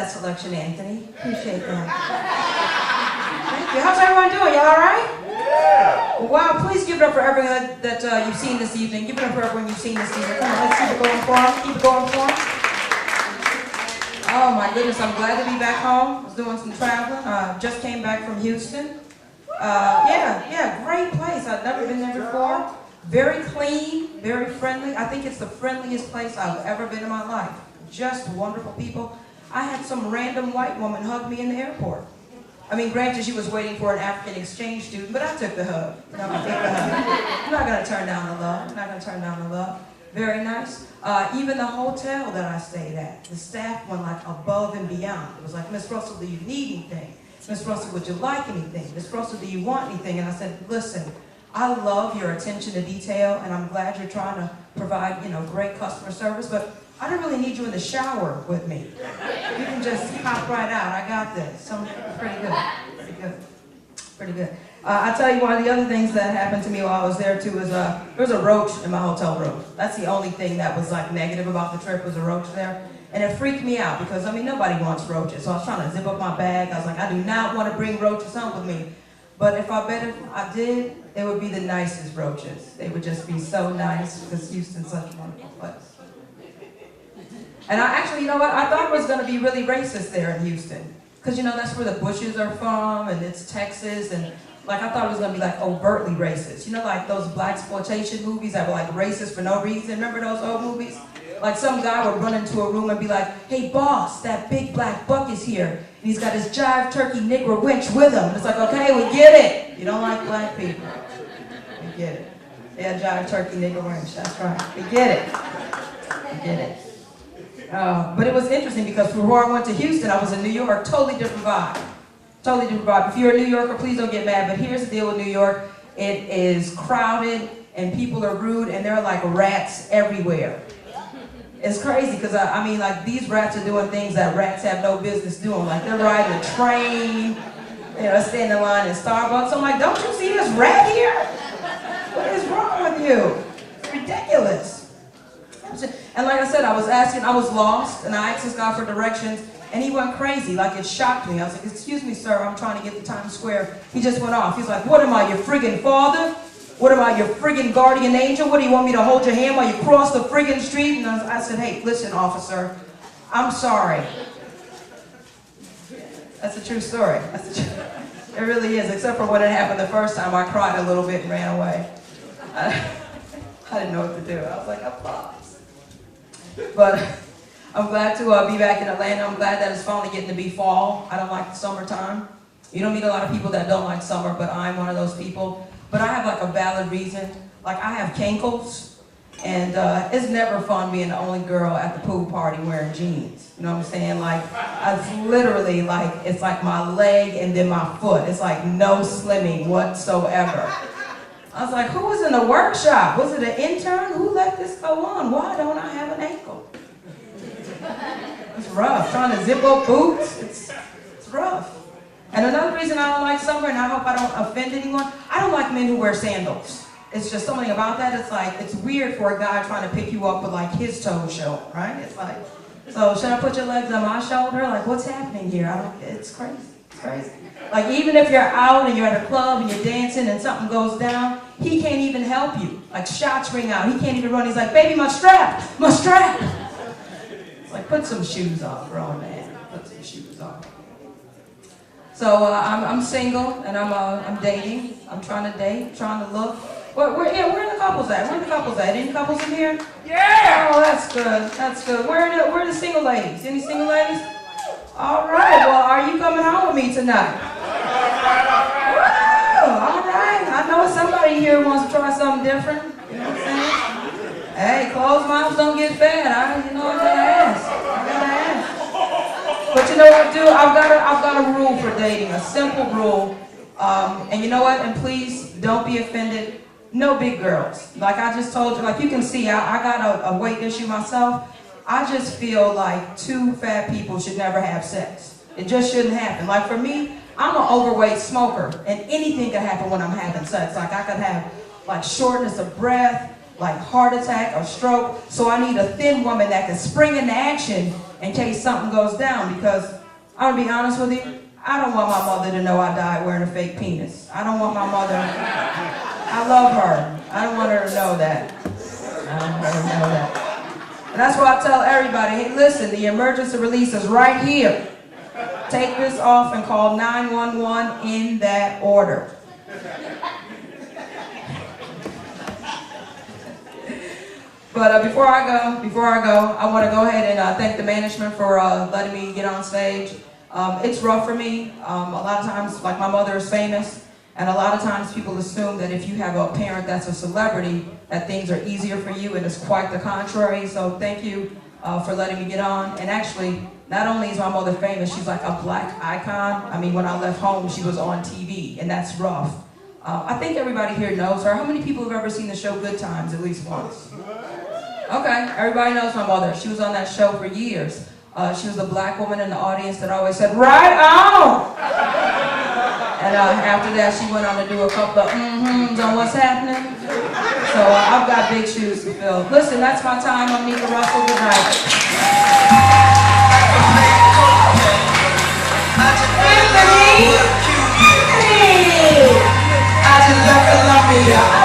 that selection, Anthony. Appreciate that. Thank you. How's everyone doing? You all right? Yeah. Wow, please give it up for everyone that you've seen this evening. Give it up for everyone you've seen this evening. Come on, let's keep it going for them. Keep it going for them. Oh my goodness, I'm glad to be back home. I was doing some traveling. Just came back from Houston. Yeah, great place. I've never been there before. Very clean, very friendly. I think it's the friendliest place I've ever been in my life. Just wonderful people. I had some random white woman hug me in the airport. I mean, granted, she was waiting for an African exchange student, but I took the hug. No, I took the hug. I'm not going to turn down the love. I'm not going to turn down the love. Very nice. Even the hotel that I stayed at, the staff went like above and beyond. It was like, Miss Russell, do you need anything? Miss Russell, would you like anything? Miss Russell, do you want anything? And I said, listen, I love your attention to detail, and I'm glad you're trying to provide, great customer service, but I don't really need you in the shower with me. You can just hop right out. I got this. So pretty good. Pretty good. I'll tell you one of the other things that happened to me while I was there too is there was a roach in my hotel room. That's the only thing that was like negative about the trip was a roach there. And it freaked me out because, nobody wants roaches. So I was trying to zip up my bag. I was like, I do not want to bring roaches home with me. But if I did, it would be the nicest roaches. They would just be so nice because Houston's such a wonderful place. And I actually, I thought it was going to be really racist there in Houston. Because, that's where the Bushes are from, and it's Texas, and I thought it was going to be overtly racist. Like those blaxploitation movies that were racist for no reason. Remember those old movies? Like some guy would run into a room and be like, hey boss, that big black buck is here. And he's got his jive turkey Negro wench with him. And it's like, okay, we get it. You don't like black people. We get it. Yeah, jive turkey Negro wench, that's right. We get it. We get it. But it was interesting because before I went to Houston, I was in New York, totally different vibe. Totally different vibe. If you're a New Yorker, please don't get mad, but here's the deal with New York. It is crowded and people are rude and there are like rats everywhere. It's crazy because these rats are doing things that rats have no business doing. Like they're riding a train, standing in line in Starbucks. I'm like, don't you see this rat here? What is wrong with you? It's ridiculous. And like I said, I was lost, and I asked this guy for directions, and he went crazy. Like, it shocked me. I was like, excuse me, sir, I'm trying to get to Times Square. He just went off. He's like, what am I, your friggin' father? What am I, your friggin' guardian angel? What, do you want me to hold your hand while you cross the friggin' street? And I said, hey, listen, officer, I'm sorry. That's a true story. It really is, except for when it happened the first time. I cried a little bit and ran away. I didn't know what to do. I was like, applause. But I'm glad to be back in Atlanta. I'm glad that it's finally getting to be fall. I don't like the summertime. You don't meet a lot of people that don't like summer, but I'm one of those people. But I have a valid reason. I have cankles, and it's never fun being the only girl at the pool party wearing jeans. You know what I'm saying? It's literally it's like my leg and then my foot. It's like no slimming whatsoever. I was like, who was in the workshop? Was it an intern? Who let this go on? Why don't I have an ankle? It's rough. Trying to zip up boots. It's rough. And another reason I don't like summer, and I hope I don't offend anyone, I don't like men who wear sandals. It's just something about that. It's weird for a guy trying to pick you up with his toes showing, right? It's like, so should I put your legs on my shoulder? What's happening here? It's crazy. It's crazy. Even if you're out and you're at a club and you're dancing and something goes down, he can't even help you. Shots ring out. He can't even run. He's like, baby, my strap. It's like, put some shoes on, grown man. Put some shoes on. So I'm single and I'm dating. I'm trying to date, trying to look. Where are the couples at? Where are the couples at? Any couples in here? Yeah! Oh, that's good. That's good. Where are the single ladies? Any single ladies? All right. Well, are you coming home with me tonight? All right. I know somebody here wants to try something different. You know what I'm saying? Hey, closed mouths don't get fed. I gotta ask. But you know what, dude? I've got a rule for dating, a simple rule. And you know what? And please don't be offended. No big girls. Like I just told you, you can see, I got a weight issue myself. I just feel like two fat people should never have sex. It just shouldn't happen. For me, I'm an overweight smoker, and anything can happen when I'm having sex. I could have shortness of breath, heart attack or stroke. So I need a thin woman that can spring into action in case something goes down, because I'm gonna be honest with you. I don't want my mother to know I died wearing a fake penis. I don't want my mother. I love her. I don't want her to know that. I don't want her to know that. And that's why I tell everybody, hey, listen, the emergency release is right here. Take this off and call 911 in that order. But before I go, I want to go ahead and thank the management for letting me get on stage. It's rough for me. A lot of times, like my mother is famous, and a lot of times people assume that if you have a parent that's a celebrity, that things are easier for you, and it's quite the contrary. So thank you for letting me get on. And actually, not only is my mother famous, she's like a black icon. I mean, when I left home, she was on TV, and that's rough. I think everybody here knows her. How many people have ever seen the show Good Times at least once? Okay, everybody knows my mother. She was on that show for years. She was the black woman in the audience that always said, "Right on!" And after that, she went on to do a couple of mm-hms on what's happening. So I've got big shoes to fill. Listen, that's my time. I'm Nicca Russol. Good night. Anthony! Hey! I just left Columbia.